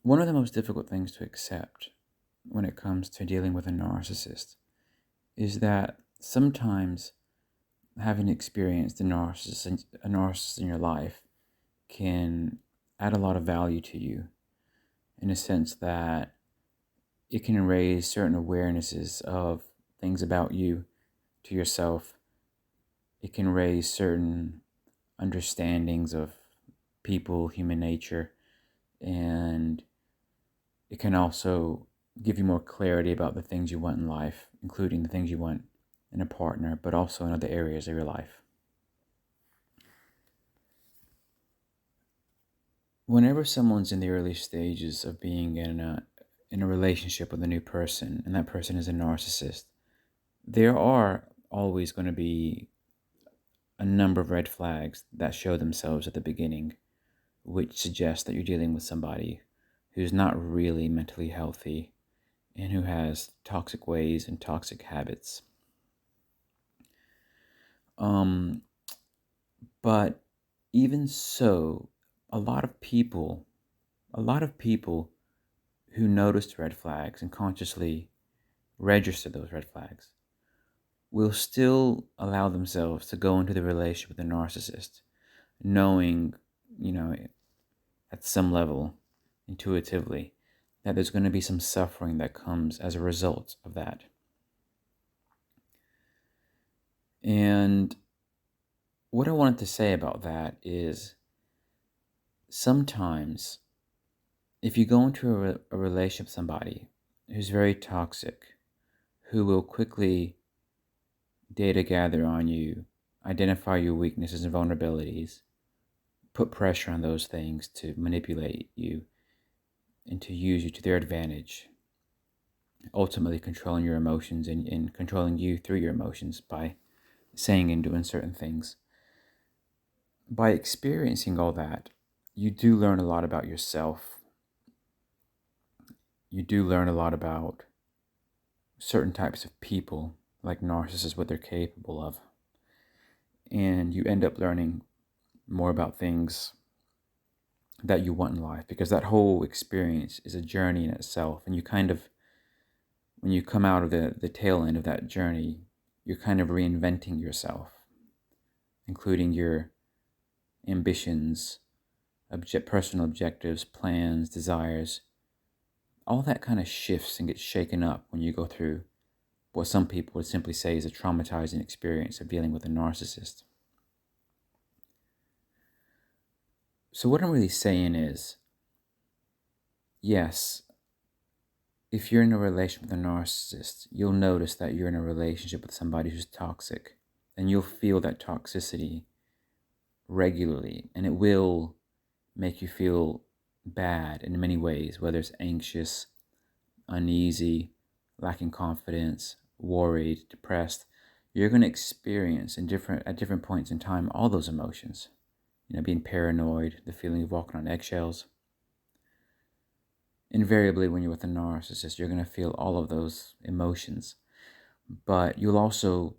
One of the most difficult things to accept when it comes to dealing with a narcissist is that sometimes having experienced a narcissist in your life can add a lot of value to you, in a sense that it can raise certain awarenesses of things about you to yourself. It can raise certain understandings of people, human nature, and it can also give you more clarity about the things you want in life, including the things you want in a partner, but also in other areas of your life. Whenever someone's in the early stages of being in a relationship with a new person, and that person is a narcissist, there are always going to be a number of red flags that show themselves at the beginning, which suggest that you're dealing with somebody who's not really mentally healthy and who has toxic ways and toxic habits. Um, but even so, a lot of people, a lot of people who notice red flags and consciously register those red flags will still allow themselves to go into the relationship with a narcissist, knowing, you know, at some level, intuitively, that there's going to be some suffering that comes as a result of that. And what I wanted to say about that is sometimes if you go into a relationship with somebody who's very toxic, who will quickly data gather on you, identify your weaknesses and vulnerabilities, put pressure on those things to manipulate you and to use you to their advantage, ultimately controlling your emotions and controlling you through your emotions by saying and doing certain things. By experiencing all that, you do learn a lot about yourself. You do learn a lot about certain types of people, like narcissists, what they're capable of. And you end up learning more about things that you want in life, because that whole experience is a journey in itself. And you kind of, when you come out of the tail end of that journey, you're kind of reinventing yourself, including your ambitions, personal objectives, plans, desires. All that kind of shifts and gets shaken up when you go through what some people would simply say is a traumatizing experience of dealing with a narcissist. So what I'm really saying is, yes, if you're in a relationship with a narcissist, you'll notice that you're in a relationship with somebody who's toxic, and you'll feel that toxicity regularly, and it will make you feel bad in many ways, whether it's anxious, uneasy, lacking confidence, worried, depressed. You're going to experience at different points in time all those emotions. Being paranoid, the feeling of walking on eggshells. Invariably, when you're with a narcissist, you're going to feel all of those emotions. But you'll also,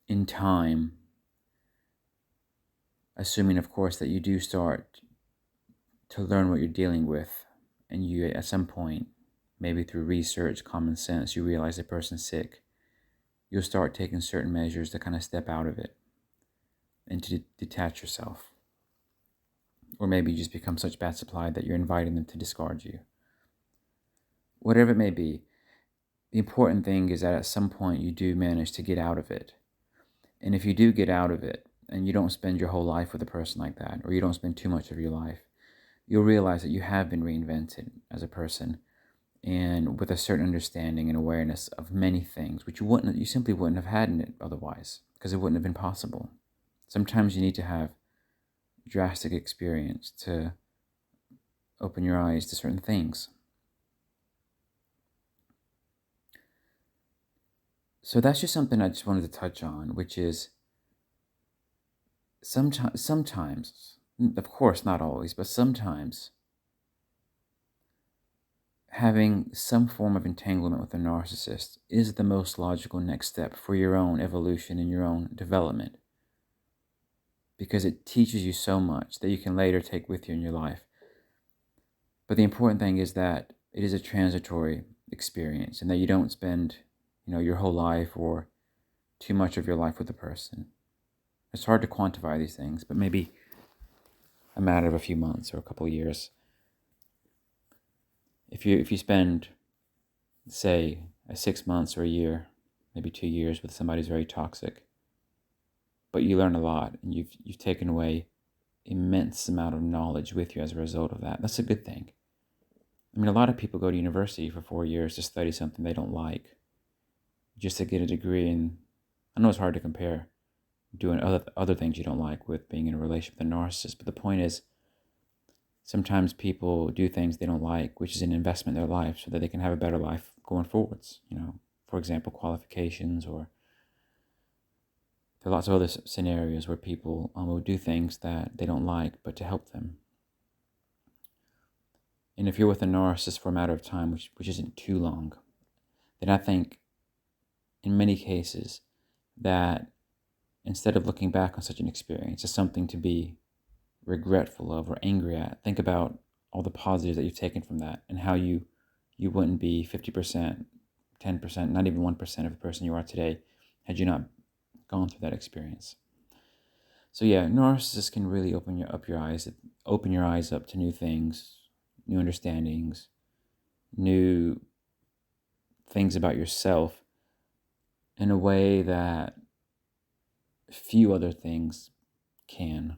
in time, assuming, of course, that you do start to learn what you're dealing with, and you, at some point, maybe through research, common sense, you realize the person's sick, you'll start taking certain measures to kind of step out of it and to detach yourself. Or maybe you just become such bad supply that you're inviting them to discard you. Whatever it may be, the important thing is that at some point you do manage to get out of it. And if you do get out of it, and you don't spend your whole life with a person like that, or you don't spend too much of your life, you'll realize that you have been reinvented as a person, and with a certain understanding and awareness of many things, which you simply wouldn't have had in it otherwise, because it wouldn't have been possible. Sometimes you need to have drastic experience to open your eyes to certain things. So that's just something I just wanted to touch on, which is sometimes, of course not always, but sometimes having some form of entanglement with a narcissist is the most logical next step for your own evolution and your own development, because it teaches you so much that you can later take with you in your life. But the important thing is that it is a transitory experience, and that you don't spend, your whole life or too much of your life with a person. It's hard to quantify these things, but maybe a matter of a few months or a couple of years. If you spend, say, 6 months or a year, maybe 2 years with somebody who's very toxic, but you learn a lot and you've taken away immense amount of knowledge with you as a result of that. That's a good thing. I mean, a lot of people go to university for 4 years to study something they don't like, just to get a degree. And I know it's hard to compare doing other things you don't like with being in a relationship with a narcissist. But the point is, sometimes people do things they don't like, which is an investment in their life so that they can have a better life going forwards. For example, qualifications, or there are lots of other scenarios where people will do things that they don't like, but to help them. And if you're with a narcissist for a matter of time, which isn't too long, then I think in many cases that instead of looking back on such an experience as something to be regretful of or angry at, think about all the positives that you've taken from that, and how you wouldn't be 50%, 10%, not even 1% of the person you are today had you not gone through that experience. So yeah, narcissists can really open your eyes up to new things, new understandings, new things about yourself in a way that few other things can.